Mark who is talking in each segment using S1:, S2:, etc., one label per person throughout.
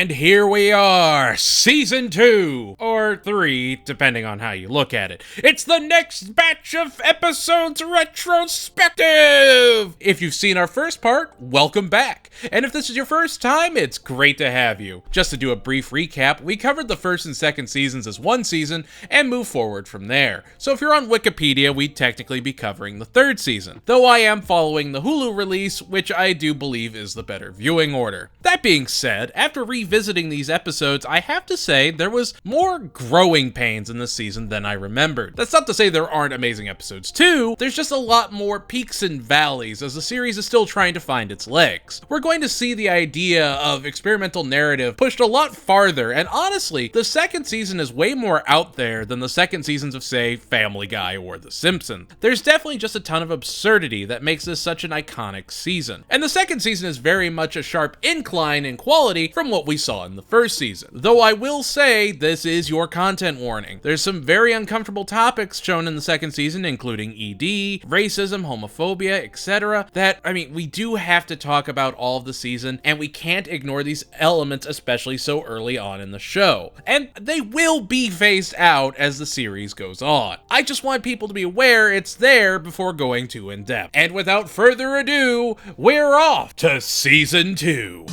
S1: And here we are, season 2, or 3, depending on how you look at it. It's the next batch of episodes retrospective! If you've seen our first part, welcome back. And if this is your first time, it's great to have you. Just to do a brief recap, we covered the first and second seasons as one season, and move forward from there. So if you're on Wikipedia, we'd technically be covering the third season, though I am following the Hulu release, which I do believe is the better viewing order. That being said, after revisiting these episodes, I have to say there was more growing pains in this season than I remembered. That's not to say there aren't amazing episodes too, there's just a lot more peaks and valleys as the series is still trying to find its legs. We're going to see the idea of experimental narrative pushed a lot farther, and honestly, the second season is way more out there than the second seasons of, say, Family Guy or The Simpsons. There's definitely just a ton of absurdity that makes this such an iconic season. And the second season is very much a sharp incline in quality from what we saw in the first season. Though I will say, this is your content warning. There's some very uncomfortable topics shown in the second season, including ED, racism, homophobia, etc. that, we do have to talk about all of the season, and we can't ignore these elements, especially so early on in the show. And they will be phased out as the series goes on. I just want people to be aware it's there before going too in-depth. And without further ado, we're off to Season 2.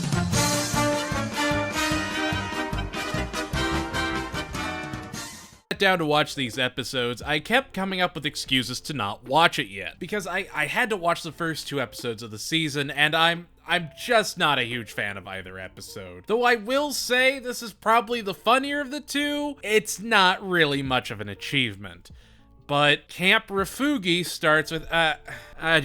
S1: Down to watch these episodes, I kept coming up with excuses to not watch it yet, because I had to watch the first 2 episodes of the season, and I'm just not a huge fan of either episode. Though I will say this is probably the funnier of the 2, it's not really much of an achievement. But Camp Refoogee starts with,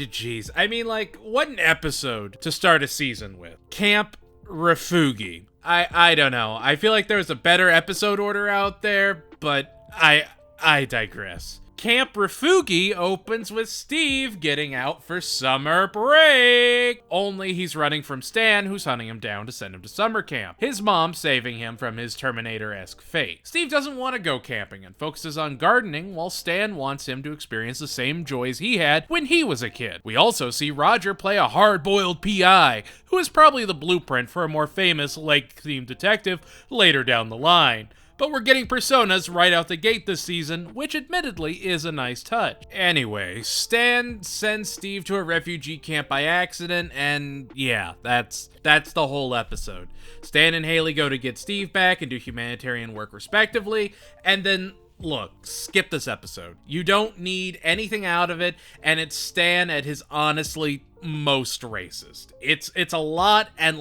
S1: geez. What an episode to start a season with. Camp Refoogee. I don't know. I feel like there's a better episode order out there, but I digress. Camp Refoogee opens with Steve getting out for summer break. Only he's running from Stan, who's hunting him down to send him to summer camp. His mom saving him from his Terminator-esque fate. Steve doesn't want to go camping and focuses on gardening, while Stan wants him to experience the same joys he had when he was a kid. We also see Roger play a hard-boiled PI, who is probably the blueprint for a more famous lake-themed detective later down the line. But we're getting personas right out the gate this season, which admittedly is a nice touch. Anyway, Stan sends Steve to a refugee camp by accident, and yeah, that's the whole episode. Stan and Haley go to get Steve back and do humanitarian work respectively, and then look, skip this episode. You don't need anything out of it, and it's Stan at his honestly most racist. It's a lot, and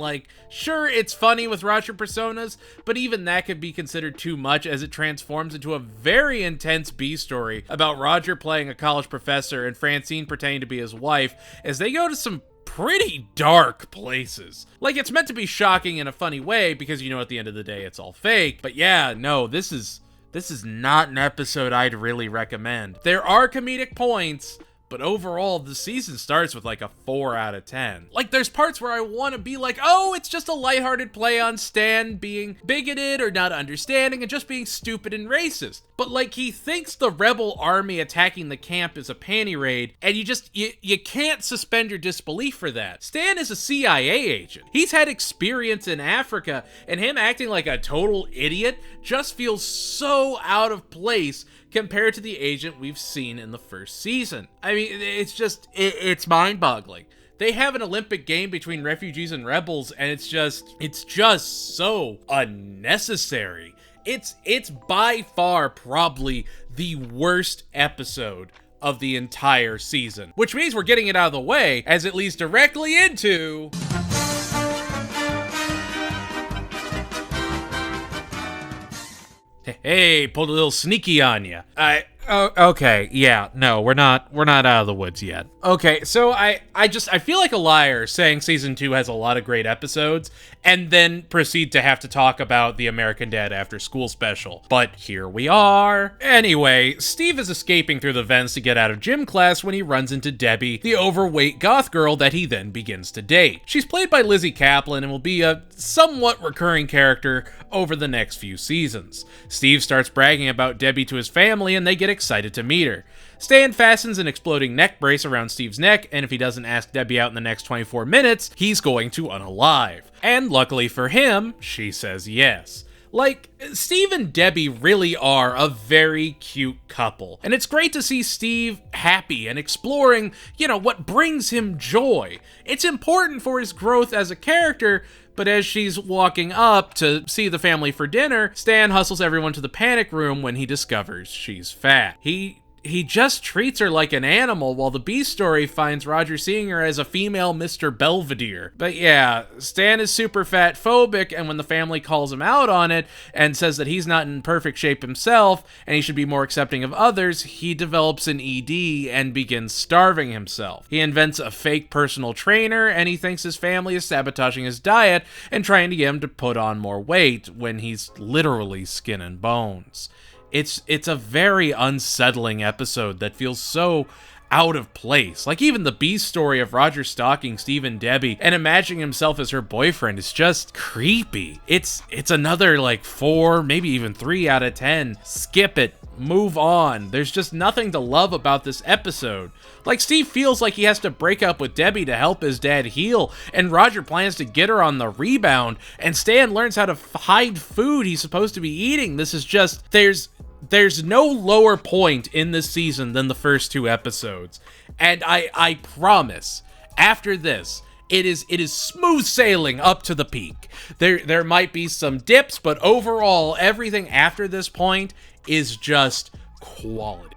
S1: sure, it's funny with Roger personas, but even that could be considered too much as it transforms into a very intense B story about Roger playing a college professor and Francine pretending to be his wife as they go to some pretty dark places. It's meant to be shocking in a funny way because at the end of the day it's all fake, but yeah, no, this is not an episode I'd really recommend. There are comedic points, but overall, the season starts with a 4 out of 10. There's parts where I want to be oh, it's just a lighthearted play on Stan being bigoted or not understanding and just being stupid and racist. But he thinks the rebel army attacking the camp is a panty raid, and you can't suspend your disbelief for that. Stan is a CIA agent. He's had experience in Africa, and him acting like a total idiot just feels so out of place compared to the agent we've seen in the first season. It's mind-boggling. They have an Olympic game between refugees and rebels, and it's just so unnecessary. It's by far probably the worst episode of the entire season, which means we're getting it out of the way as it leads directly into hey, pulled a little sneaky on ya. Okay, yeah, no, we're not out of the woods yet. Okay, so I feel like a liar saying season 2 has a lot of great episodes and then proceed to have to talk about the American Dad After School special. But here we are. Anyway, Steve is escaping through the vents to get out of gym class when he runs into Debbie, the overweight goth girl that he then begins to date. She's played by Lizzie Kaplan and will be a somewhat recurring character over the next few seasons. Steve starts bragging about Debbie to his family and they get excited to meet her. Stan fastens an exploding neck brace around Steve's neck, and if he doesn't ask Debbie out in the next 24 minutes, he's going to unalive. And luckily for him, she says yes. Like, Steve and Debbie really are a very cute couple. And it's great to see Steve happy and exploring, what brings him joy. It's important for his growth as a character, but as she's walking up to see the family for dinner, Stan hustles everyone to the panic room when he discovers she's fat. He just treats her like an animal, while the B story finds Roger seeing her as a female Mr. Belvedere. But yeah, Stan is super fat phobic, and when the family calls him out on it and says that he's not in perfect shape himself and he should be more accepting of others, he develops an ED and begins starving himself. He invents a fake personal trainer, and he thinks his family is sabotaging his diet and trying to get him to put on more weight when he's literally skin and bones. It's a very unsettling episode that feels so out of place. Like, even the B story of Roger stalking Steve and Debbie and imagining himself as her boyfriend is just creepy. It's another 4, maybe even 3 out of 10. Skip it. Move on. There's just nothing to love about this episode. Like, Steve feels like he has to break up with Debbie to help his dad heal, and Roger plans to get her on the rebound, and Stan learns how to hide food he's supposed to be eating. This is just, there's no lower point in this season than the first 2 episodes. And I promise, after this, it is smooth sailing up to the peak. There might be some dips, but overall, everything after this point is just quality.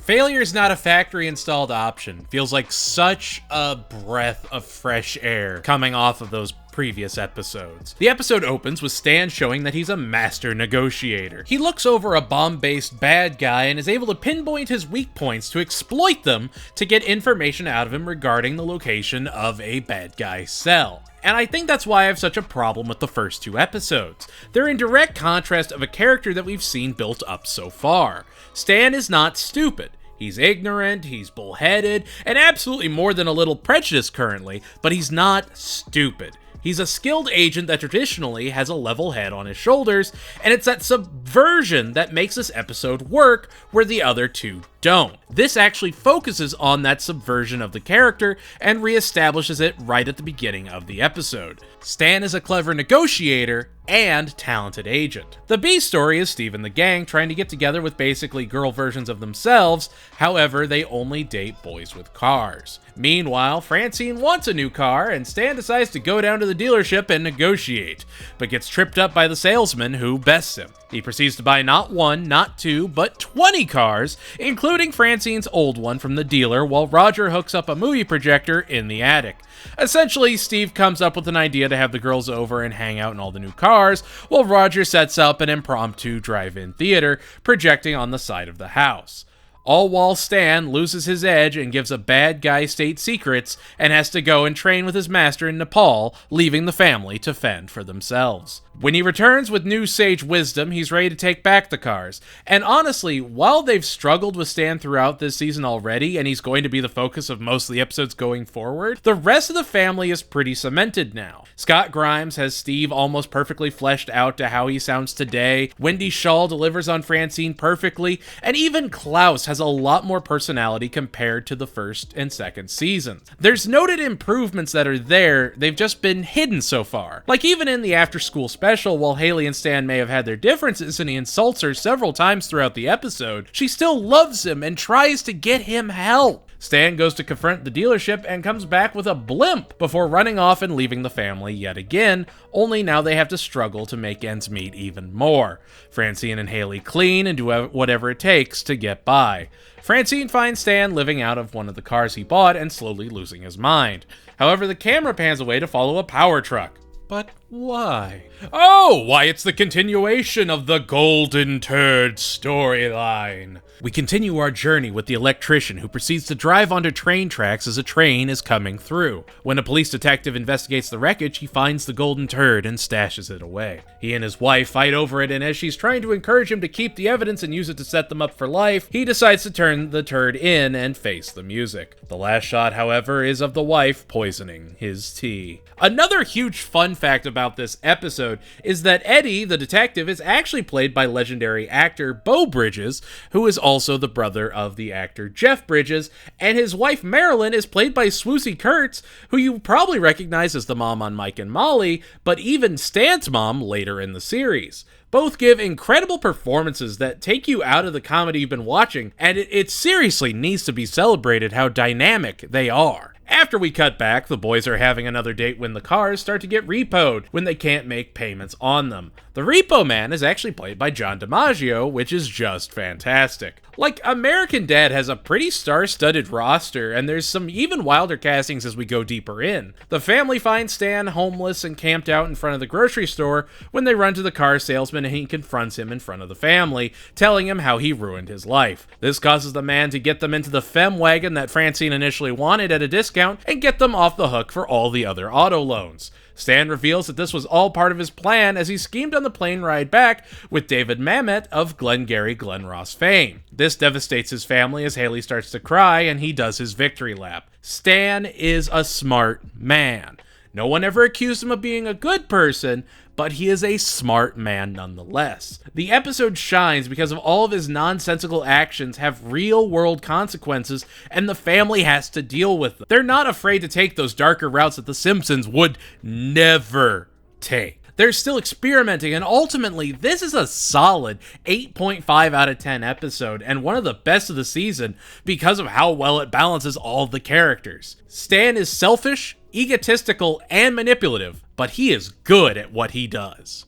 S1: Failure is not a factory-installed option. Feels like such a breath of fresh air coming off of those previous episodes. The episode opens with Stan showing that he's a master negotiator. He looks over a bomb-based bad guy and is able to pinpoint his weak points to exploit them to get information out of him regarding the location of a bad guy's cell. And I think that's why I have such a problem with the first 2 episodes. They're in direct contrast of a character that we've seen built up so far. Stan is not stupid. He's ignorant, he's bullheaded, and absolutely more than a little prejudiced currently, but he's not stupid. He's a skilled agent that traditionally has a level head on his shoulders, and it's that subversion that makes this episode work where the other 2 don't. This actually focuses on that subversion of the character and reestablishes it right at the beginning of the episode. Stan is a clever negotiator and talented agent. The B story is Steve and the gang trying to get together with basically girl versions of themselves, however, they only date boys with cars. Meanwhile, Francine wants a new car, and Stan decides to go down to the dealership and negotiate, but gets tripped up by the salesman who bests him. He proceeds to buy not 1, not 2, but 20 cars, including Francine's old one from the dealer, while Roger hooks up a movie projector in the attic. Essentially, Steve comes up with an idea to have the girls over and hang out in all the new cars, while Roger sets up an impromptu drive-in theater projecting on the side of the house. All while Stan loses his edge and gives a bad guy state secrets and has to go and train with his master in Nepal, leaving the family to fend for themselves. When he returns with new sage wisdom, he's ready to take back the cars. And honestly, while they've struggled with Stan throughout this season already, and he's going to be the focus of most of the episodes going forward, the rest of the family is pretty cemented now. Scott Grimes has Steve almost perfectly fleshed out to how he sounds today, Wendy Shaw delivers on Francine perfectly, and even Klaus has a lot more personality compared to the first and second seasons. There's noted improvements that are there, they've just been hidden so far. Like even in the after-school special, while Haley and Stan may have had their differences and he insults her several times throughout the episode, she still loves him and tries to get him help. Stan goes to confront the dealership and comes back with a blimp before running off and leaving the family yet again, only now they have to struggle to make ends meet even more. Francine and Haley clean and do whatever it takes to get by. Francine finds Stan living out of one of the cars he bought and slowly losing his mind. However, the camera pans away to follow a power truck. But why? Oh, why it's the continuation of the Golden Turd storyline. We continue our journey with the electrician who proceeds to drive onto train tracks as a train is coming through. When a police detective investigates the wreckage, he finds the Golden Turd and stashes it away. He and his wife fight over it, and as she's trying to encourage him to keep the evidence and use it to set them up for life, he decides to turn the turd in and face the music. The last shot, however, is of the wife poisoning his tea. Another huge fun fact about about this episode is that Eddie, the detective, is actually played by legendary actor Beau Bridges, who is also the brother of the actor Jeff Bridges, and his wife Marilyn is played by Swoosie Kurtz, who you probably recognize as the mom on Mike and Molly, but even Stan's mom later in the series. Both give incredible performances that take you out of the comedy you've been watching, and it seriously needs to be celebrated how dynamic they are. After we cut back, the boys are having another date when the cars start to get repoed when they can't make payments on them. The repo man is actually played by John DiMaggio, which is just fantastic. Like, American Dad has a pretty star-studded roster, and there's some even wilder castings as we go deeper in. The family finds Stan homeless and camped out in front of the grocery store when they run to the car salesman and he confronts him in front of the family, telling him how he ruined his life. This causes the man to get them into the fem wagon that Francine initially wanted at a discount and get them off the hook for all the other auto loans. Stan reveals that this was all part of his plan as he schemed on the plane ride back with David Mamet of Glengarry Glen Ross fame. This devastates his family as Haley starts to cry and he does his victory lap. Stan is a smart man. No one ever accused him of being a good person, but he is a smart man nonetheless. The episode shines because of all of his nonsensical actions have real-world consequences, and the family has to deal with them. They're not afraid to take those darker routes that The Simpsons would never take. They're still experimenting, and ultimately, this is a solid 8.5 out of 10 episode, and one of the best of the season because of how well it balances all of the characters. Stan is selfish, egotistical, and manipulative, but he is good at what he does.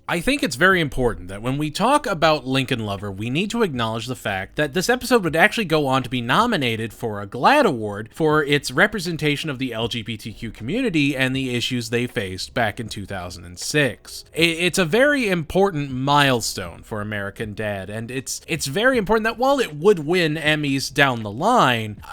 S1: I think it's very important that when we talk about Lincoln Lover, we need to acknowledge the fact that this episode would actually go on to be nominated for a GLAAD Award for its representation of the LGBTQ community and the issues they faced back in 2006. It's a very important milestone for American Dad, and it's very important that while it would win Emmys down the line,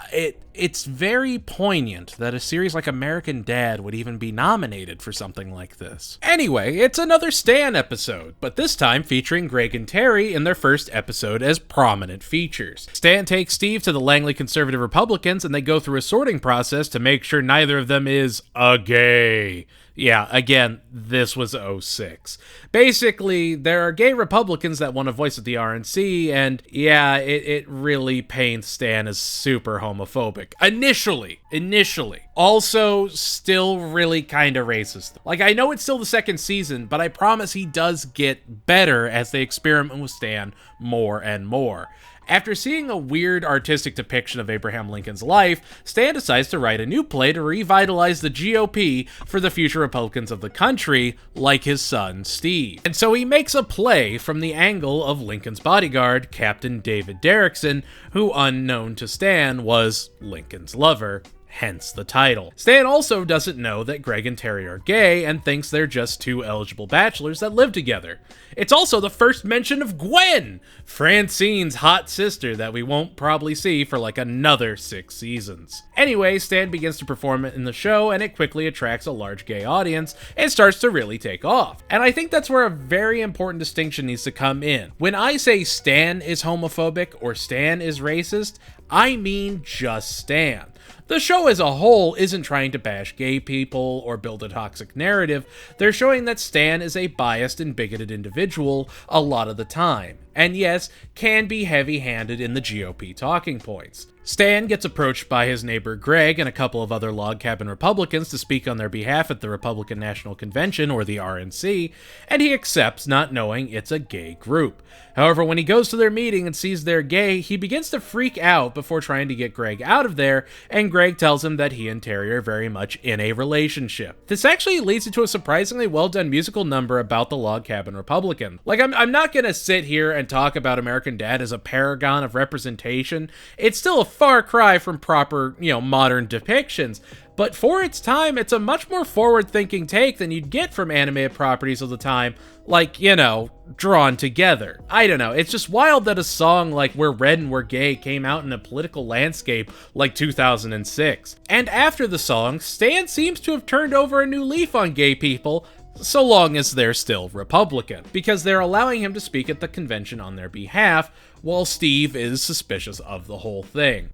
S1: it's very poignant that a series like American Dad would even be nominated for something like this. Anyway, it's another Stan episode, but this time featuring Greg and Terry in their first episode as prominent features. Stan takes Steve to the Langley Conservative Republicans and they go through a sorting process to make sure neither of them is a gay. Yeah, again, this was 06. Basically, there are gay Republicans that want a voice at the RNC, and yeah, it really paints Stan as super homophobic. Initially. Also, still really kind of racist. Like, I know it's still the second season, but I promise he does get better as they experiment with Stan more and more. After seeing a weird artistic depiction of Abraham Lincoln's life, Stan decides to write a new play to revitalize the GOP for the future Republicans of the country, like his son, Steve. And so he makes a play from the angle of Lincoln's bodyguard, Captain David Derrickson, who, unknown to Stan, was Lincoln's lover. Hence the title. Stan also doesn't know that Greg and Terry are gay and thinks they're just two eligible bachelors that live together. It's also the first mention of Gwen, Francine's hot sister that we won't probably see for like another 6 seasons. Anyway, Stan begins to perform in the show and it quickly attracts a large gay audience and starts to really take off. And I think that's where a very important distinction needs to come in. When I say Stan is homophobic or Stan is racist, I mean just Stan. The show as a whole isn't trying to bash gay people or build a toxic narrative. They're showing that Stan is a biased and bigoted individual a lot of the time, and yes, can be heavy-handed in the GOP talking points. Stan gets approached by his neighbor Greg and a couple of other log cabin Republicans to speak on their behalf at the Republican National Convention, or the RNC, and he accepts, not knowing it's a gay group. However, when he goes to their meeting and sees they're gay, he begins to freak out before trying to get Greg out of there, and Greg tells him that he and Terry are very much in a relationship. This actually leads into a surprisingly well-done musical number about the log cabin Republican. Like, I'm not gonna sit here and talk about American Dad as a paragon of representation. It's still a far cry from proper, modern depictions, but for its time, it's a much more forward-thinking take than you'd get from animated properties of the time, like, Drawn Together. I don't know, it's just wild that a song like We're Red and We're Gay came out in a political landscape like 2006. And after the song, Stan seems to have turned over a new leaf on gay people, so long as they're still Republican, because they're allowing him to speak at the convention on their behalf, while Steve is suspicious of the whole thing.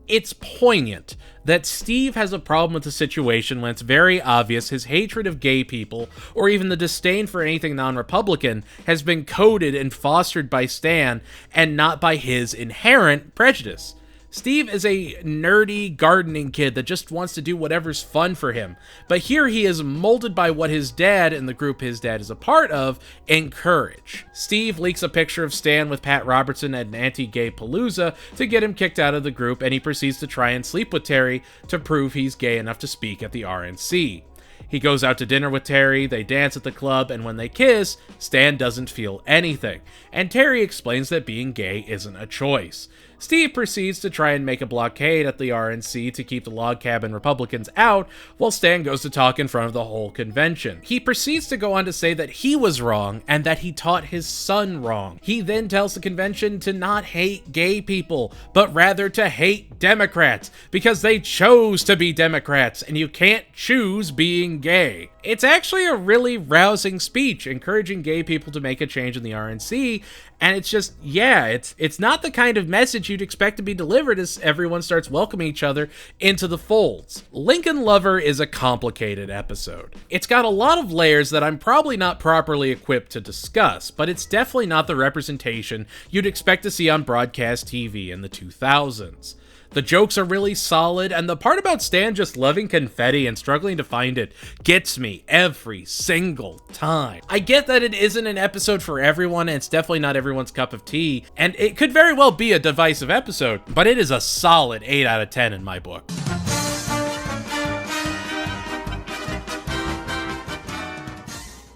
S1: It's poignant that Steve has a problem with the situation when it's very obvious his hatred of gay people, or even the disdain for anything non-Republican, has been coded and fostered by Stan, and not by his inherent prejudice. Steve is a nerdy gardening kid that just wants to do whatever's fun for him, but here he is molded by what his dad and the group his dad is a part of encourage. Steve leaks a picture of Stan with Pat Robertson at an anti-gay palooza to get him kicked out of the group, and he proceeds to try and sleep with Terry to prove he's gay enough to speak at the RNC. He goes out to dinner with Terry, they dance at the club, and when they kiss, Stan doesn't feel anything, and Terry explains that being gay isn't a choice. Steve proceeds to try and make a blockade at the RNC to keep the log cabin Republicans out, while Stan goes to talk in front of the whole convention. He proceeds to go on to say that he was wrong and that he taught his son wrong. He then tells the convention to not hate gay people, but rather to hate Democrats, because they chose to be Democrats, and you can't choose being gay. It's actually a really rousing speech, encouraging gay people to make a change in the RNC, and it's just, yeah, it's not the kind of message you'd expect to be delivered as everyone starts welcoming each other into the folds. Lincoln Lover is a complicated episode. It's got a lot of layers that I'm probably not properly equipped to discuss, but it's definitely not the representation you'd expect to see on broadcast TV in the 2000s. The jokes are really solid, and the part about Stan just loving confetti and struggling to find it gets me every single time. I get that it isn't an episode for everyone, and it's definitely not everyone's cup of tea, and it could very well be a divisive episode, but it is a solid 8 out of 10 in my book.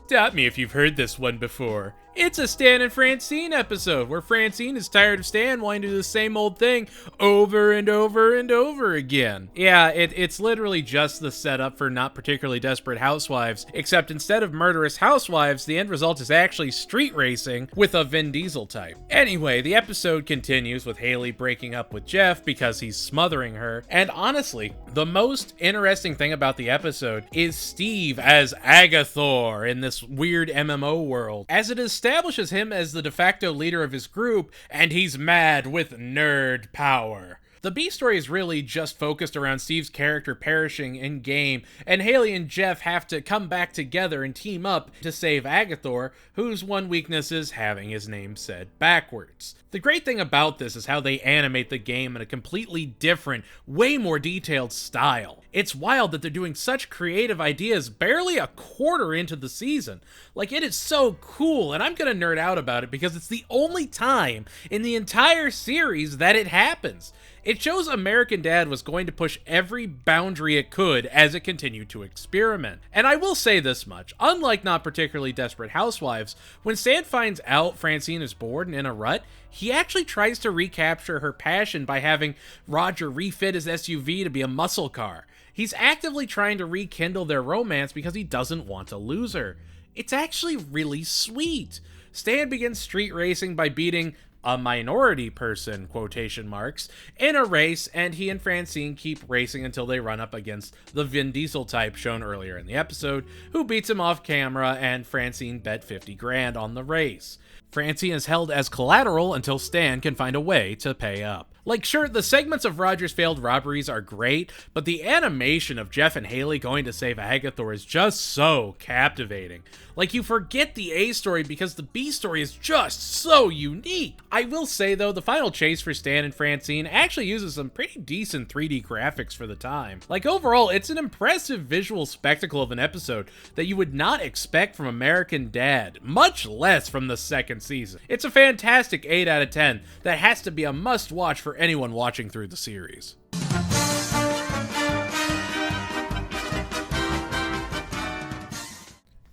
S1: Stop me if you've heard this one before. It's a Stan and Francine episode, where Francine is tired of Stan wanting to do the same old thing over and over and over again. Yeah, it's literally just the setup for not particularly Desperate Housewives, except instead of murderous housewives, the end result is actually street racing with a Vin Diesel type. Anyway, the episode continues with Haley breaking up with Jeff because he's smothering her, and honestly, the most interesting thing about the episode is Steve as Agathor in this weird MMO world, as it establishes him as the de facto leader of his group, and he's mad with nerd power. The B story is really just focused around Steve's character perishing in game, and Haley and Jeff have to come back together and team up to save Agathor, whose one weakness is having his name said backwards. The great thing about this is how they animate the game in a completely different, way more detailed style. It's wild that they're doing such creative ideas barely a quarter into the season. Like, it is so cool, and I'm gonna nerd out about it because it's the only time in the entire series that it happens. It shows American Dad was going to push every boundary it could as it continued to experiment. And I will say this much, unlike not particularly Desperate Housewives, when Stan finds out Francine is bored and in a rut, he actually tries to recapture her passion by having Roger refit his SUV to be a muscle car. He's actively trying to rekindle their romance because he doesn't want to lose her. It's actually really sweet. Stan begins street racing by beating a minority person, quotation marks, in a race, and he and Francine keep racing until they run up against the Vin Diesel type shown earlier in the episode, who beats him off camera, and Francine bet 50 grand on the race. Francine is held as collateral until Stan can find a way to pay up. Like, sure, the segments of Roger's failed robberies are great, but the animation of Jeff and Haley going to save Agathor is just so captivating. Like, you forget the A story because the B story is just so unique. I will say, though, the final chase for Stan and Francine actually uses some pretty decent 3D graphics for the time. Like, overall, it's an impressive visual spectacle of an episode that you would not expect from American Dad, much less from the second season. It's a fantastic 8 out of 10 that has to be a must-watch for anyone watching through the series.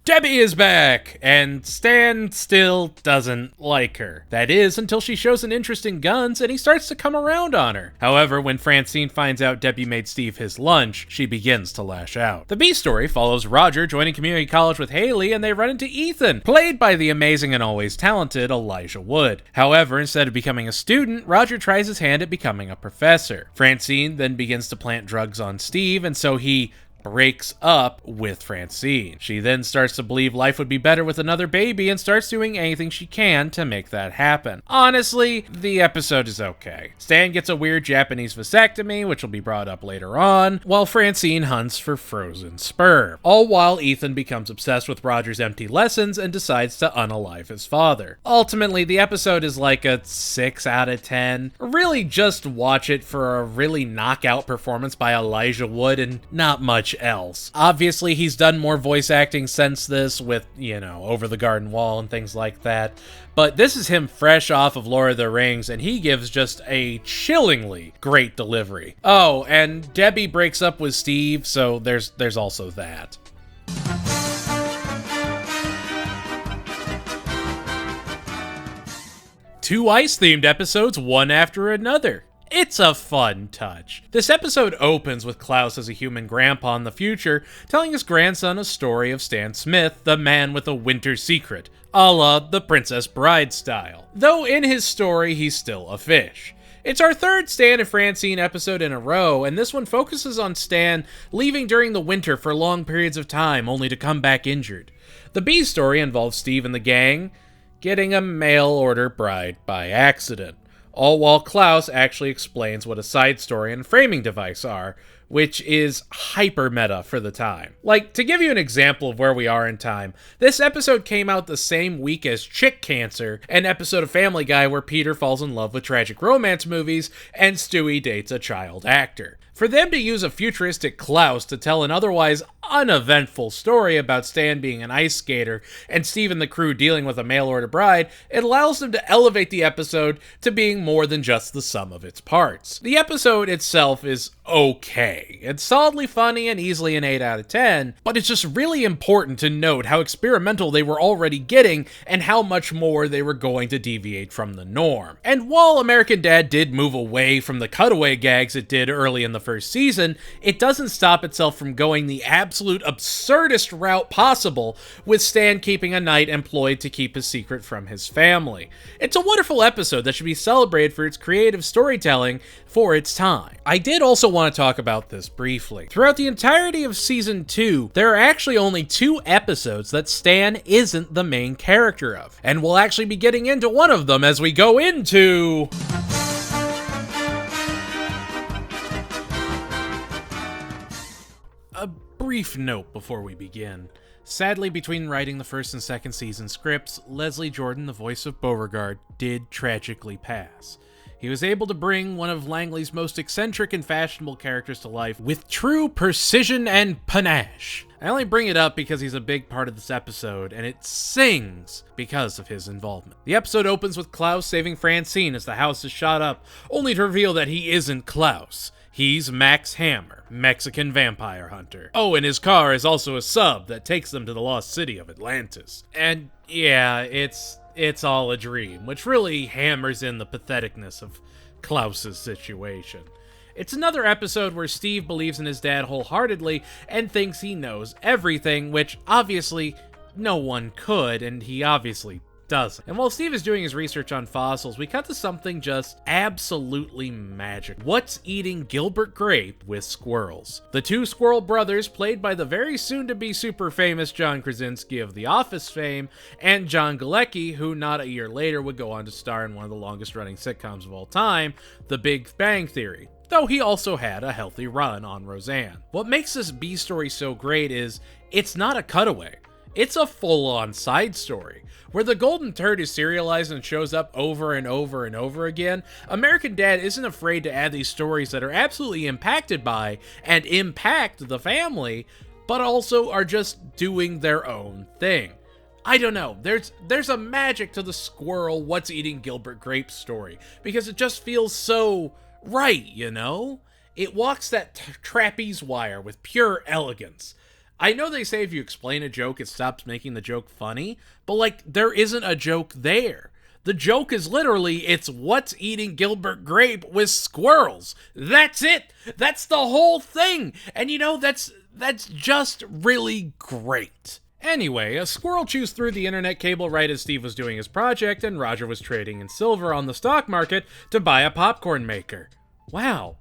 S1: Debbie is back, and Stan still doesn't like her. That is, until she shows an interest in guns and he starts to come around on her. However, when Francine finds out Debbie made Steve his lunch, she begins to lash out. The B story follows Roger joining community college with Haley, and they run into Ethan, played by the amazing and always talented Elijah Wood. However, instead of becoming a student, Roger tries his hand at becoming a professor. Francine then begins to plant drugs on Steve, and so he breaks up with Francine. She then starts to believe life would be better with another baby and starts doing anything she can to make that happen. Honestly, the episode is okay. Stan gets a weird Japanese vasectomy, which will be brought up later on, while Francine hunts for frozen sperm. All while Ethan becomes obsessed with Roger's empty lessons and decides to unalive his father. Ultimately, the episode is like a 6 out of 10. Really just watch it for a really knockout performance by Elijah Wood and not much else. Obviously, he's done more voice acting since this with, Over the Garden Wall and things like that. But this is him fresh off of Lord of the Rings, and he gives just a chillingly great delivery. Oh, and Debbie breaks up with Steve, so there's also that. 2 ice-themed episodes, one after another. It's a fun touch. This episode opens with Klaus as a human grandpa in the future, telling his grandson a story of Stan Smith, the man with a winter secret, a la the Princess Bride style. Though in his story, he's still a fish. It's our 3rd Stan and Francine episode in a row, and this one focuses on Stan leaving during the winter for long periods of time, only to come back injured. The B story involves Steve and the gang getting a mail-order bride by accident. All while Klaus actually explains what a side story and framing device are, which is hyper meta for the time. Like, to give you an example of where we are in time, this episode came out the same week as Chick Cancer, an episode of Family Guy where Peter falls in love with tragic romance movies and Stewie dates a child actor. For them to use a futuristic Klaus to tell an otherwise uneventful story about Stan being an ice skater and Steve and the crew dealing with a mail-order bride, it allows them to elevate the episode to being more than just the sum of its parts. The episode itself is okay. It's solidly funny and easily an 8 out of 10, but it's just really important to note how experimental they were already getting and how much more they were going to deviate from the norm. And while American Dad did move away from the cutaway gags it did early in the first season, it doesn't stop itself from going the absolute absurdist route possible, with Stan keeping a knight employed to keep his secret from his family. It's a wonderful episode that should be celebrated for its creative storytelling for its time. I did also want to talk about this briefly. Throughout the entirety of Season 2, there are actually only 2 episodes that Stan isn't the main character of, and we'll actually be getting into one of them as we go into... A brief note before we begin. Sadly, between writing the 1st and 2nd season scripts, Leslie Jordan, the voice of Beauregard, did tragically pass. He was able to bring one of Langley's most eccentric and fashionable characters to life with true precision and panache. I only bring it up because he's a big part of this episode, and it sings because of his involvement. The episode opens with Klaus saving Francine as the house is shot up, only to reveal that he isn't Klaus. He's Max Hammer, Mexican vampire hunter. Oh, and his car is also a sub that takes them to the lost city of Atlantis. And yeah, it's all a dream, which really hammers in the patheticness of Klaus's situation. It's another episode where Steve believes in his dad wholeheartedly and thinks he knows everything, which obviously no one could, and he obviously doesn't. And while Steve is doing his research on fossils, we cut to something just absolutely magic. What's eating Gilbert Grape with squirrels? The 2 squirrel brothers, played by the very soon-to-be super famous John Krasinski of The Office fame, and John Galecki, who not a year later would go on to star in one of the longest-running sitcoms of all time, The Big Bang Theory, though he also had a healthy run on Roseanne. What makes this B story so great is it's not a cutaway. It's a full-on side story. Where the golden turd is serialized and shows up over and over and over again, American Dad isn't afraid to add these stories that are absolutely impacted by and impact the family, but also are just doing their own thing. I don't know, there's a magic to the squirrel what's eating Gilbert Grape story, because it just feels so right, you know? It walks that trapeze wire with pure elegance. I know they say if you explain a joke, it stops making the joke funny, but like, there isn't a joke there. The joke is literally, it's what's eating Gilbert Grape with squirrels. That's it. That's the whole thing. And you know, that's just really great. Anyway, a squirrel chews through the internet cable right as Steve was doing his project, and Roger was trading in silver on the stock market to buy a popcorn maker. Wow.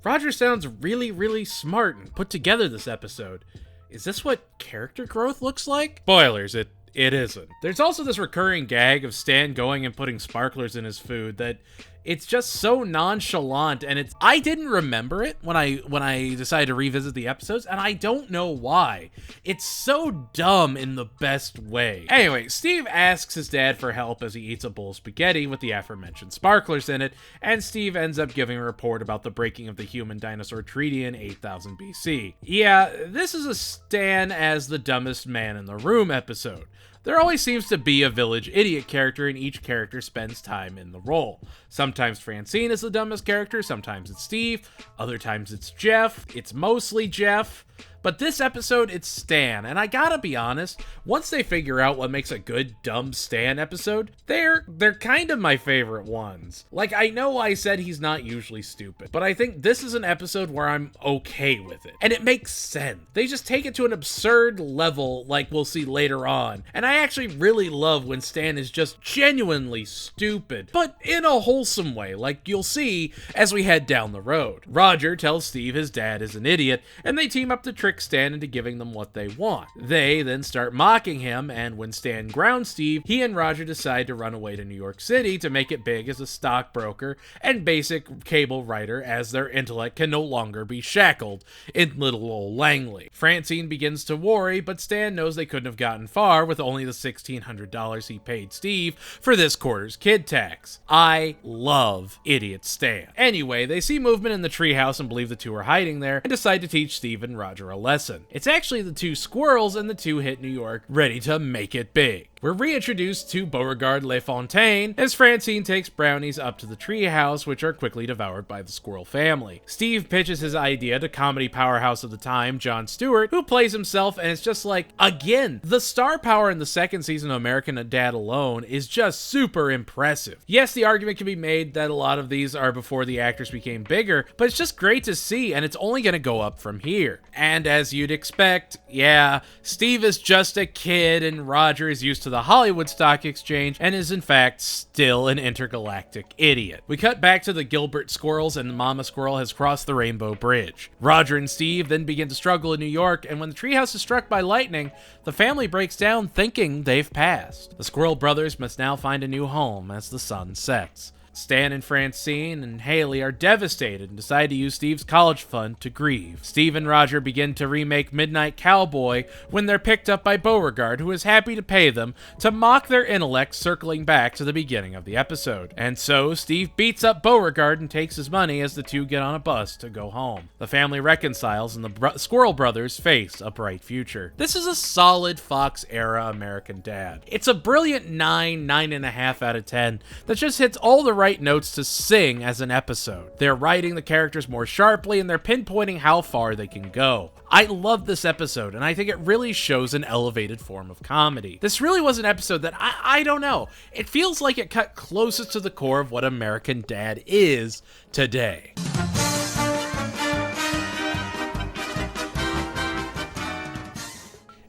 S1: Roger sounds really, really smart and put together this episode. Is this what character growth looks like? Spoilers, it isn't. There's also this recurring gag of Stan going and putting sparklers in his food that it's just so nonchalant, and I didn't remember it when I decided to revisit the episodes, and I don't know why. It's so dumb in the best way. Anyway, Steve asks his dad for help as he eats a bowl of spaghetti with the aforementioned sparklers in it, and Steve ends up giving a report about the breaking of the human-dinosaur treaty in 8000 BC. Yeah, this is a Stan as the dumbest man in the room episode. There always seems to be a village idiot character, and each character spends time in the role. Sometimes Francine is the dumbest character, sometimes it's Steve, other times it's Jeff, it's mostly Jeff. But this episode, it's Stan, and I gotta be honest, once they figure out what makes a good dumb Stan episode, they're kind of my favorite ones. Like, I know I said he's not usually stupid, but I think this is an episode where I'm okay with it. And it makes sense. They just take it to an absurd level like we'll see later on. And I actually really love when Stan is just genuinely stupid, but in a wholesome way, like you'll see as we head down the road. Roger tells Steve his dad is an idiot, and they team up to trick Stan into giving them what they want. They then start mocking him, and when Stan grounds Steve, he and Roger decide to run away to New York City to make it big as a stockbroker and basic cable writer, as their intellect can no longer be shackled in little old Langley. Francine begins to worry, but Stan knows they couldn't have gotten far with only the $1,600 he paid Steve for this quarter's kid tax. I love Idiot Stan. Anyway, they see movement in the treehouse and believe the two are hiding there and decide to teach Steve and Roger a lesson. It's actually the two squirrels, and the two hit New York ready to make it big. We're reintroduced to Beauregard Le Fontaine as Francine takes brownies up to the treehouse, which are quickly devoured by the squirrel family. Steve pitches his idea to comedy powerhouse of the time, Jon Stewart, who plays himself, and it's just like, again, the star power in the second season of American Dad alone is just super impressive. Yes, the argument can be made that a lot of these are before the actors became bigger, but it's just great to see, and it's only going to go up from here. And as you'd expect, yeah, Steve is just a kid, and Roger is used to the Hollywood Stock Exchange and is in fact still an intergalactic idiot. We cut back to the Gilbert squirrels, and Mama Squirrel has crossed the Rainbow Bridge. Roger and Steve then begin to struggle in New York, and when the treehouse is struck by lightning, the family breaks down thinking they've passed. The Squirrel brothers must now find a new home as the sun sets. Stan and Francine and Haley are devastated and decide to use Steve's college fund to grieve. Steve and Roger begin to remake Midnight Cowboy when they're picked up by Beauregard, who is happy to pay them to mock their intellect, circling back to the beginning of the episode. And so Steve beats up Beauregard and takes his money as the two get on a bus to go home. The family reconciles, and the Squirrel brothers face a bright future. This is a solid Fox-era American Dad. It's a brilliant 9.5 out of 10 that just hits all the right notes to sing as an episode. They're writing the characters more sharply, and they're pinpointing how far they can go. I love this episode, and I think it really shows an elevated form of comedy. This really was an episode that I don't know. It feels like it cut closest to the core of what American Dad is today.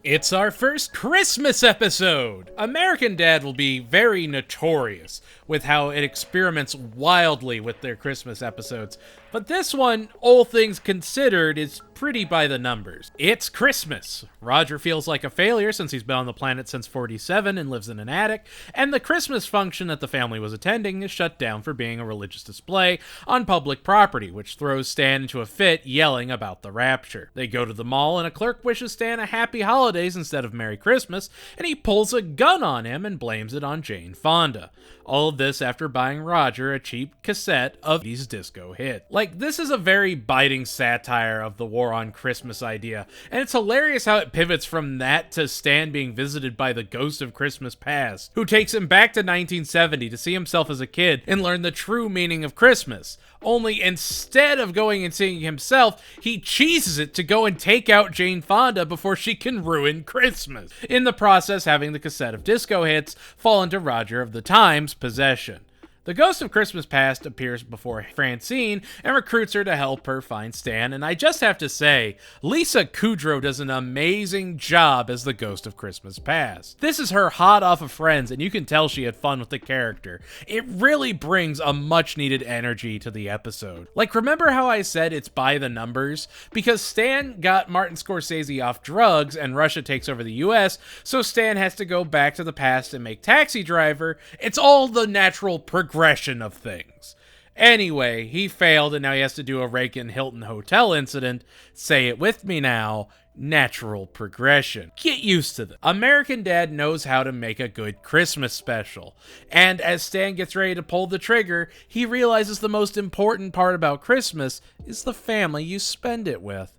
S1: It's our first Christmas episode! American Dad will be very notorious with how it experiments wildly with their Christmas episodes, but this one, all things considered, is pretty by the numbers. It's Christmas. Roger feels like a failure since he's been on the planet since 47 and lives in an attic, and the Christmas function that the family was attending is shut down for being a religious display on public property, which throws Stan into a fit, yelling about the rapture. They go to the mall, and a clerk wishes Stan a happy holidays instead of Merry Christmas, and he pulls a gun on him and blames it on Jane Fonda. All of this after buying Roger a cheap cassette of these disco hit. Like, this is a very biting satire of the war on Christmas idea, and it's hilarious how it pivots from that to Stan being visited by the ghost of Christmas past, who takes him back to 1970 to see himself as a kid and learn the true meaning of Christmas. Only instead of going and seeing himself, he cheeses it to go and take out Jane Fonda before she can ruin Christmas, in the process having the cassette of disco hits fall into Roger of the Time's possession. The ghost of Christmas Past appears before Francine and recruits her to help her find Stan, and I just have to say, Lisa Kudrow does an amazing job as the ghost of Christmas Past. This is her hot off of Friends, and you can tell she had fun with the character. It really brings a much needed energy to the episode. Like, remember how I said it's by the numbers? Because Stan got Martin Scorsese off drugs and Russia takes over the US, so Stan has to go back to the past and make Taxi Driver. It's all the natural progression of things. Anyway, he failed and now he has to do a Reagan Hilton Hotel incident. Say it with me now. Natural progression. Get used to this. American Dad knows how to make a good Christmas special. And as Stan gets ready to pull the trigger, he realizes the most important part about Christmas is the family you spend it with.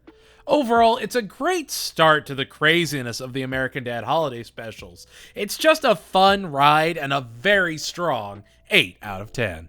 S1: Overall, it's a great start to the craziness of the American Dad holiday specials. It's just a fun ride and a very strong 8 out of 10.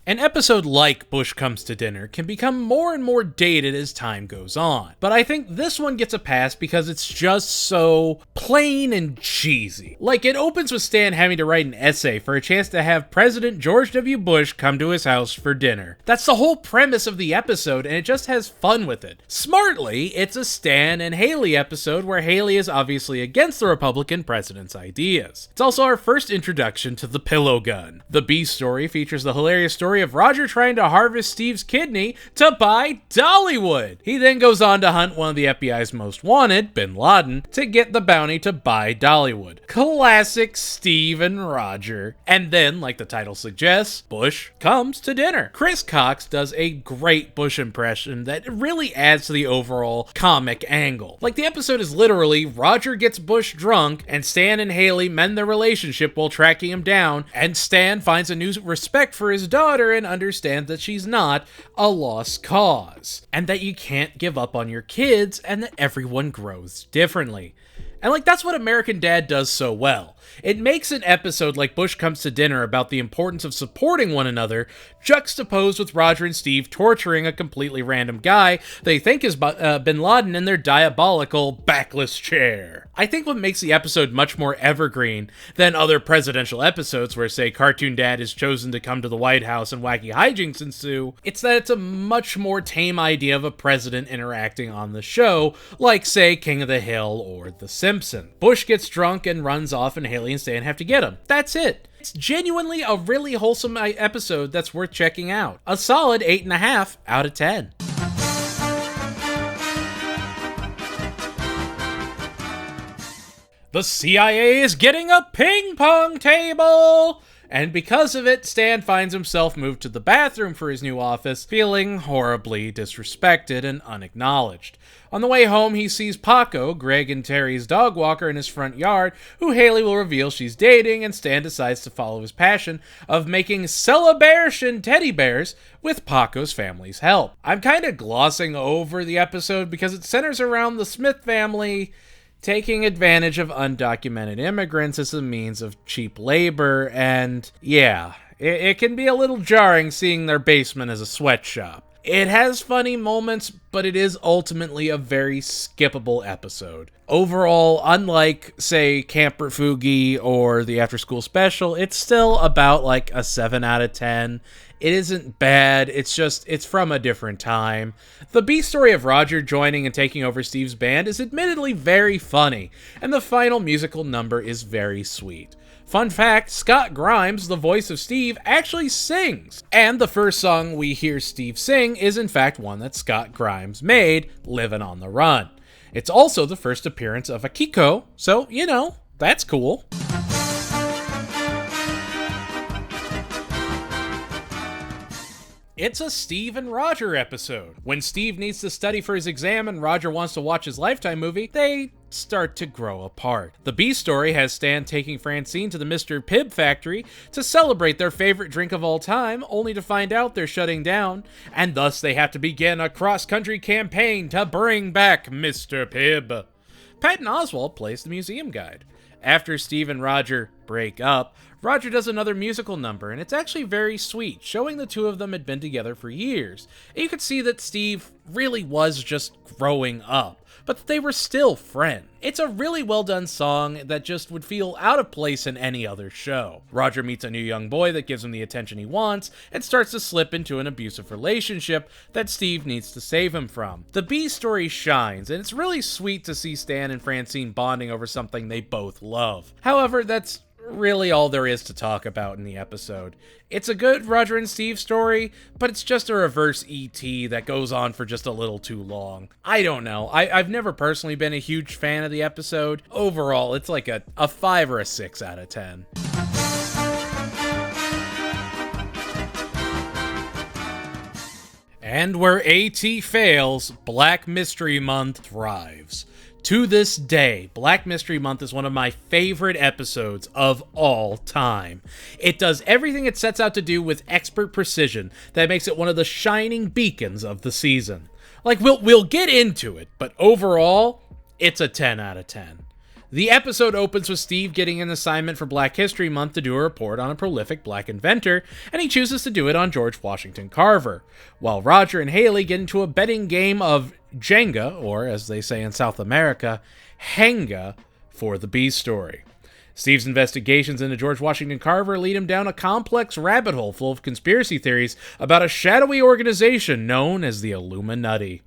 S1: An episode like Bush Comes to Dinner can become more and more dated as time goes on, but I think this one gets a pass because it's just so plain and cheesy. Like, it opens with Stan having to write an essay for a chance to have President George W. Bush come to his house for dinner. That's the whole premise of the episode, and it just has fun with it. Smartly, it's a Stan and Haley episode where Haley is obviously against the Republican president's ideas. It's also our first introduction to the pillow gun. The B story features the hilarious story of Roger trying to harvest Steve's kidney to buy Dollywood. He then goes on to hunt one of the FBI's most wanted, Bin Laden, to get the bounty to buy Dollywood. Classic Steve and Roger. And then, like the title suggests, Bush comes to dinner. Chris Cox does a great Bush impression that really adds to the overall comic angle. Like, the episode is literally Roger gets Bush drunk, and Stan and Haley mend their relationship while tracking him down, and Stan finds a new respect for his daughter and understands that she's not a lost cause, and that you can't give up on your kids, and that everyone grows differently. And like, that's what American Dad does so well. It makes an episode like Bush Comes to Dinner about the importance of supporting one another, juxtaposed with Roger and Steve torturing a completely random guy they think is Bin Laden in their diabolical backless chair. I think what makes the episode much more evergreen than other presidential episodes where, say, Cartoon Dad is chosen to come to the White House and wacky hijinks ensue, it's that it's a much more tame idea of a president interacting on the show, like, say, King of the Hill or The Simpsons. Bush gets drunk and runs off and Haley and Stan have to get him. That's it. It's genuinely a really wholesome episode that's worth checking out. A solid 8.5 out of 10. The CIA is getting a ping pong table! And because of it, Stan finds himself moved to the bathroom for his new office, feeling horribly disrespected and unacknowledged. On the way home, he sees Paco, Greg and Terry's dog walker, in his front yard, who Haley will reveal she's dating, and Stan decides to follow his passion of making celebration teddy bears with Paco's family's help. I'm kind of glossing over the episode because it centers around the Smith family taking advantage of undocumented immigrants as a means of cheap labor, and yeah, it can be a little jarring seeing their basement as a sweatshop. It has funny moments, but it is ultimately a very skippable episode. Overall, unlike, say, Camp Refoogee or the After School Special, it's still about like a 7 out of 10. It isn't bad, it's from a different time. The B story of Roger joining and taking over Steve's band is admittedly very funny, and the final musical number is very sweet. Fun fact, Scott Grimes, the voice of Steve, actually sings. And the first song we hear Steve sing is in fact one that Scott Grimes made, Livin' on the Run. It's also the first appearance of Akiko, so, you know, that's cool. It's a Steve and Roger episode. When Steve needs to study for his exam and Roger wants to watch his Lifetime movie, they start to grow apart. The B story has Stan taking Francine to the Mr. Pibb factory to celebrate their favorite drink of all time, only to find out they're shutting down, and thus they have to begin a cross-country campaign to bring back Mr. Pibb. Patton Oswalt plays the museum guide. After Steve and Roger break up, Roger does another musical number, and it's actually very sweet, showing the two of them had been together for years. And you could see that Steve really was just growing up, but they were still friends. It's a really well done song that just would feel out of place in any other show. Roger meets a new young boy that gives him the attention he wants, and starts to slip into an abusive relationship that Steve needs to save him from. The B story shines, and it's really sweet to see Stan and Francine bonding over something they both love. However, that's really all there is to talk about in the episode. It's a good Roger and Steve story, but it's just a reverse E.T. that goes on for just a little too long. I don't know. I've never personally been a huge fan of the episode. Overall, it's like a 5 or a 6 out of 10. And where A.T. fails, Black Mystery Month thrives. To this day, Black Mystery Month is one of my favorite episodes of all time. It does everything it sets out to do with expert precision that makes it one of the shining beacons of the season. Like, we'll get into it, but overall, it's a 10 out of 10. The episode opens with Steve getting an assignment for Black History Month to do a report on a prolific black inventor, and he chooses to do it on George Washington Carver, while Roger and Haley get into a betting game of Jenga, or as they say in South America, Henga, for the B story. Steve's investigations into George Washington Carver lead him down a complex rabbit hole full of conspiracy theories about a shadowy organization known as the Illuminati.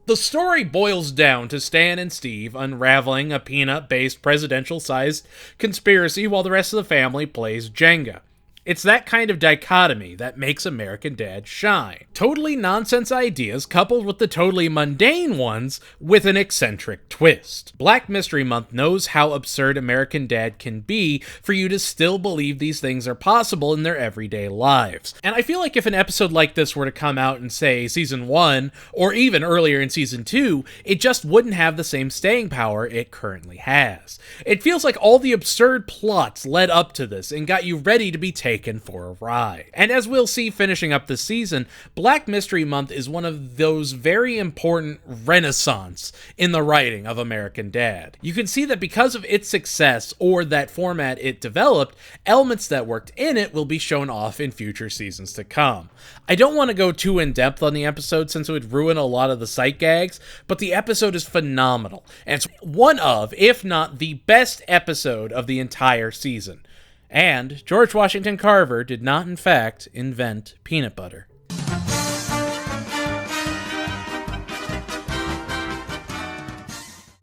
S1: The story boils down to Stan and Steve unraveling a peanut-based presidential-sized conspiracy while the rest of the family plays Jenga. It's that kind of dichotomy that makes American Dad shine. Totally nonsense ideas coupled with the totally mundane ones with an eccentric twist. Black Mystery Month knows how absurd American Dad can be for you to still believe these things are possible in their everyday lives. And I feel like if an episode like this were to come out in, say, season 1, or even earlier in season 2, it just wouldn't have the same staying power it currently has. It feels like all the absurd plots led up to this and got you ready to be taken for a ride. And as we'll see finishing up this season, Black Mystery Month is one of those very important renaissance in the writing of American Dad. You can see that because of its success, or that format it developed, elements that worked in it will be shown off in future seasons to come. I don't want to go too in-depth on the episode since it would ruin a lot of the sight gags, but the episode is phenomenal, and it's one of, if not the best episode of the entire season. And George Washington Carver did not, in fact, invent peanut butter.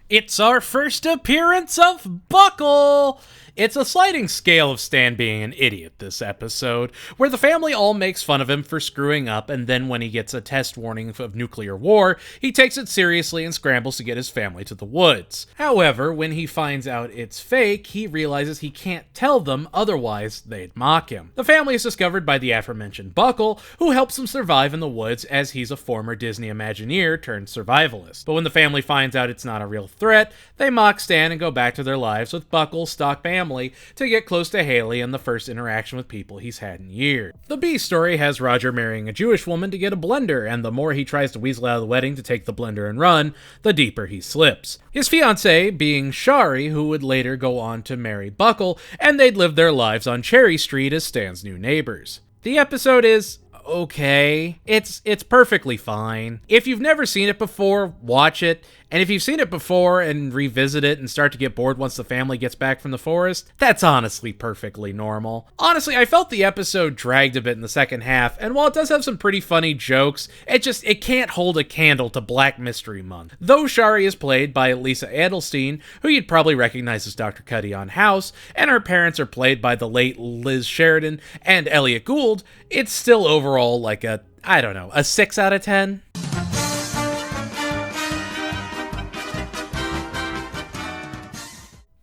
S1: It's our first appearance of Buckle! It's a sliding scale of Stan being an idiot this episode, where the family all makes fun of him for screwing up, and then when he gets a test warning of nuclear war, he takes it seriously and scrambles to get his family to the woods. However, when he finds out it's fake, he realizes he can't tell them, otherwise they'd mock him. The family is discovered by the aforementioned Buckle, who helps them survive in the woods as he's a former Disney Imagineer turned survivalist. But when the family finds out it's not a real threat, they mock Stan and go back to their lives with Buckle's stock family to get close to Haley and the first interaction with people he's had in years. The B story has Roger marrying a Jewish woman to get a blender, and the more he tries to weasel out of the wedding to take the blender and run, the deeper he slips. His fiancée being Shari, who would later go on to marry Buckle, and they'd live their lives on Cherry Street as Stan's new neighbors. The episode is okay. It's perfectly fine. If you've never seen it before, watch it. And if you've seen it before and revisit it and start to get bored once the family gets back from the forest, that's honestly perfectly normal. Honestly, I felt the episode dragged a bit in the second half, and while it does have some pretty funny jokes, it can't hold a candle to Black Mystery Month. Though Shari is played by Lisa Edelstein, who you'd probably recognize as Dr. Cuddy on House, and her parents are played by the late Liz Sheridan and Elliot Gould, it's still overall like a 6 out of 10?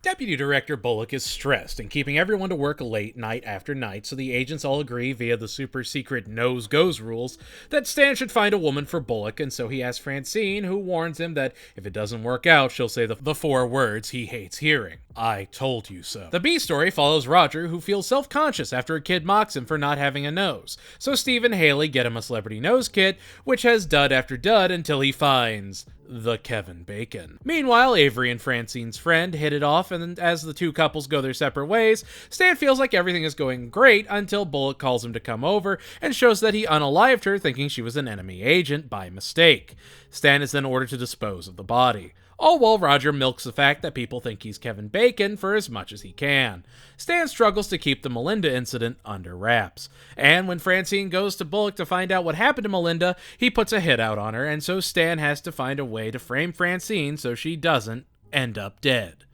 S1: Deputy Director Bullock is stressed and keeping everyone to work late night after night, so the agents all agree via the super secret nose-goes rules that Stan should find a woman for Bullock, and so he asks Francine, who warns him that if it doesn't work out, she'll say the 4 words he hates hearing. I told you so. The B story follows Roger, who feels self-conscious after a kid mocks him for not having a nose, so Steve and Haley get him a celebrity nose kit, which has dud after dud until he finds the Kevin Bacon. Meanwhile, Avery and Francine's friend hit it off, and as the two couples go their separate ways, Stan feels like everything is going great until Bullock calls him to come over and shows that he unalived her thinking she was an enemy agent by mistake. Stan is then ordered to dispose of the body. All while Roger milks the fact that people think he's Kevin Bacon for as much as he can. Stan struggles to keep the Melinda incident under wraps. And when Francine goes to Bullock to find out what happened to Melinda, he puts a hit out on her, and so Stan has to find a way to frame Francine so she doesn't end up dead.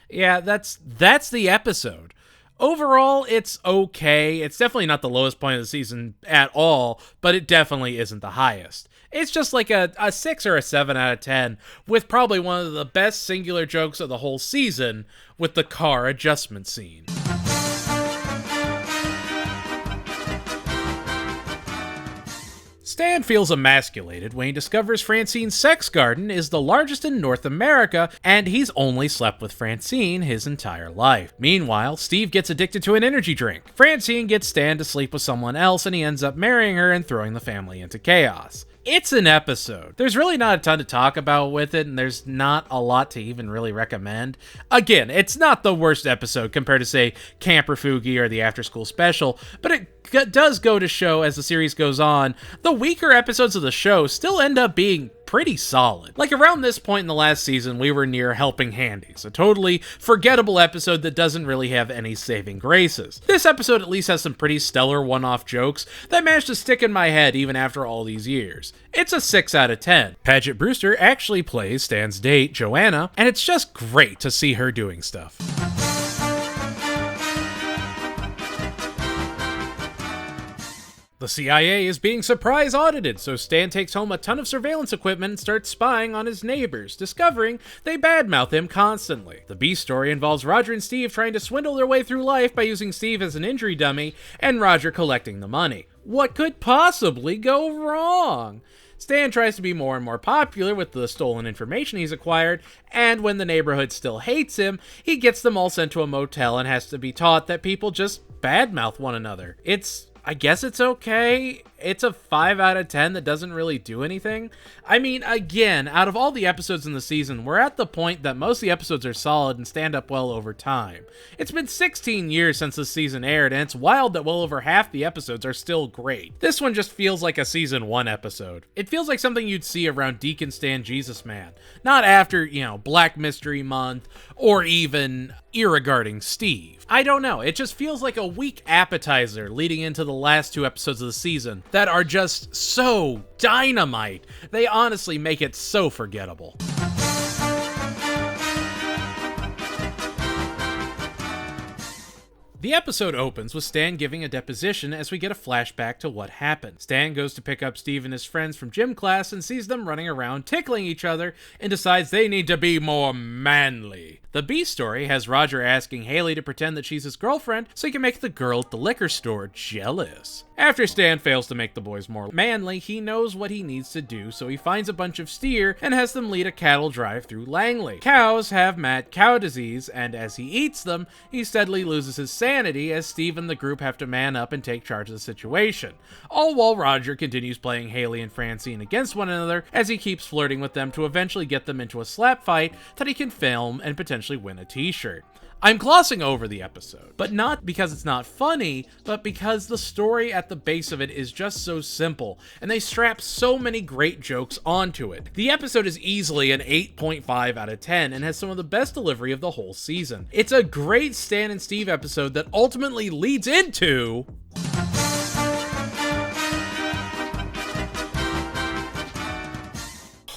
S1: Yeah, that's the episode. Overall, it's okay. It's definitely not the lowest point of the season at all, but it definitely isn't the highest. It's just like a 6 or a 7 out of 10, with probably one of the best singular jokes of the whole season, with the car adjustment scene. Stan feels emasculated when he discovers Francine's sex garden is the largest in North America, and he's only slept with Francine his entire life. Meanwhile, Steve gets addicted to an energy drink. Francine gets Stan to sleep with someone else, and he ends up marrying her and throwing the family into chaos. It's an episode. There's really not a ton to talk about with it, and there's not a lot to even really recommend. Again, it's not the worst episode compared to, say, Camp Refoogee or the After School Special, but it does go to show, as the series goes on, the weaker episodes of the show still end up being pretty solid. Like, around this point in the last season, we were near Helping Handi's, a totally forgettable episode that doesn't really have any saving graces. This episode at least has some pretty stellar one-off jokes that managed to stick in my head even after all these years. It's a 6 out of 10. Paget Brewster actually plays Stan's date, Joanna, and it's just great to see her doing stuff. The CIA is being surprise audited, so Stan takes home a ton of surveillance equipment and starts spying on his neighbors, discovering they badmouth him constantly. The B story involves Roger and Steve trying to swindle their way through life by using Steve as an injury dummy, and Roger collecting the money. What could possibly go wrong? Stan tries to be more and more popular with the stolen information he's acquired, and when the neighborhood still hates him, he gets them all sent to a motel and has to be taught that people just badmouth one another. I guess it's okay. It's a 5 out of 10 that doesn't really do anything. I mean, again, out of all the episodes in the season, we're at the point that most of the episodes are solid and stand up well over time. It's been 16 years since the season aired, and it's wild that well over half the episodes are still great. This one just feels like a season 1 episode. It feels like something you'd see around Deacon Stan Jesus Man, not after, Black Mystery Month, or even Irregarding Steve. I don't know, it just feels like a weak appetizer leading into the last 2 episodes of the season that are just so dynamite. They honestly make it so forgettable. The episode opens with Stan giving a deposition as we get a flashback to what happened. Stan goes to pick up Steve and his friends from gym class and sees them running around tickling each other and decides they need to be more manly. The B story has Roger asking Haley to pretend that she's his girlfriend so he can make the girl at the liquor store jealous. After Stan fails to make the boys more manly, he knows what he needs to do, so he finds a bunch of steer and has them lead a cattle drive through Langley. Cows have mad cow disease, and as he eats them, he steadily loses his sanity as Steve and the group have to man up and take charge of the situation. All while Roger continues playing Haley and Francine against one another as he keeps flirting with them to eventually get them into a slap fight that he can film and potentially win a t-shirt. I'm glossing over the episode, but not because it's not funny, but because the story at the base of it is just so simple, and they strap so many great jokes onto it. The episode is easily an 8.5 out of 10 and has some of the best delivery of the whole season. It's a great Stan and Steve episode that ultimately leads into...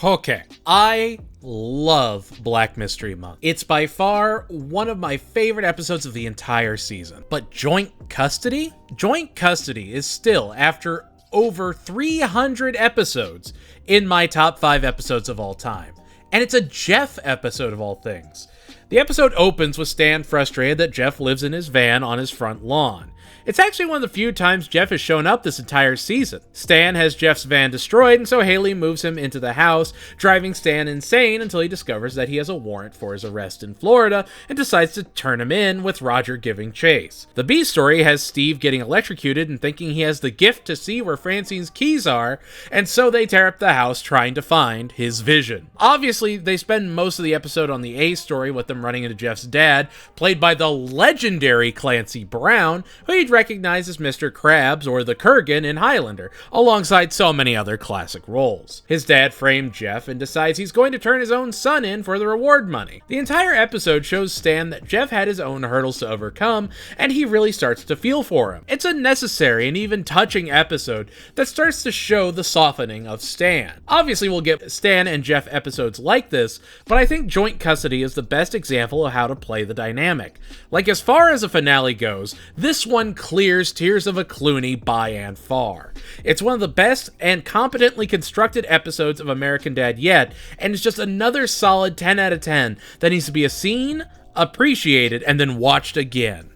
S1: Okay, I love Black Mystery Month. It's by far one of my favorite episodes of the entire season. But Joint Custody? Joint Custody is still, after over 300 episodes, in my top 5 episodes of all time. And it's a Jeff episode of all things. The episode opens with Stan frustrated that Jeff lives in his van on his front lawn. It's actually one of the few times Jeff has shown up this entire season. Stan has Jeff's van destroyed, and so Haley moves him into the house, driving Stan insane until he discovers that he has a warrant for his arrest in Florida and decides to turn him in, with Roger giving chase. The B story has Steve getting electrocuted and thinking he has the gift to see where Francine's keys are, and so they tear up the house trying to find his vision. Obviously, they spend most of the episode on the A story with them running into Jeff's dad, played by the legendary Clancy Brown, who you'd recognize as Mr. Krabs or the Kurgan in Highlander, alongside so many other classic roles. His dad framed Jeff and decides he's going to turn his own son in for the reward money. The entire episode shows Stan that Jeff had his own hurdles to overcome, and he really starts to feel for him. It's a necessary and even touching episode that starts to show the softening of Stan. Obviously, we'll get Stan and Jeff episodes like this, but I think Joint Custody is the best example of how to play the dynamic. Like, as far as a finale goes, this one clears Tears of a Clooney by and far. It's one of the best and competently constructed episodes of American Dad yet, and it's just another solid 10 out of 10 that needs to be seen, appreciated, and then watched again.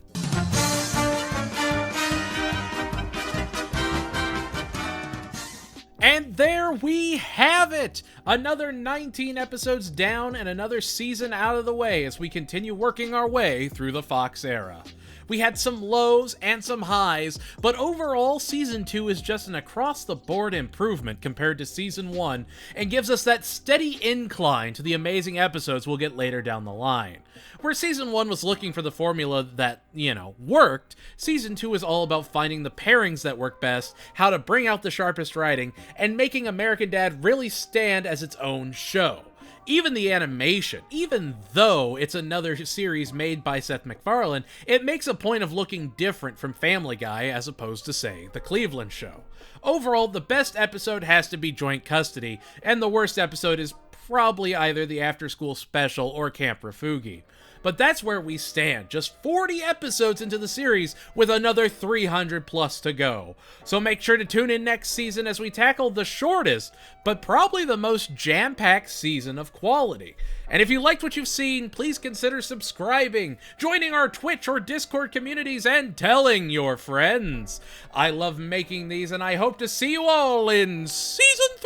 S1: And there we have it! Another 19 episodes down and another season out of the way as we continue working our way through the Fox era. We had some lows and some highs, but overall, Season 2 is just an across-the-board improvement compared to Season 1, and gives us that steady incline to the amazing episodes we'll get later down the line. Where Season 1 was looking for the formula that, worked, Season 2 is all about finding the pairings that work best, how to bring out the sharpest writing, and making American Dad really stand as its own show. Even the animation, even though it's another series made by Seth MacFarlane, it makes a point of looking different from Family Guy as opposed to, say, The Cleveland Show. Overall, the best episode has to be Joint Custody, and the worst episode is probably either the After School Special or Camp Refoogee. But that's where we stand, just 40 episodes into the series with another 300 plus to go. So make sure to tune in next season as we tackle the shortest, but probably the most jam-packed season of quality. And if you liked what you've seen, please consider subscribing, joining our Twitch or Discord communities, and telling your friends. I love making these, and I hope to see you all in Season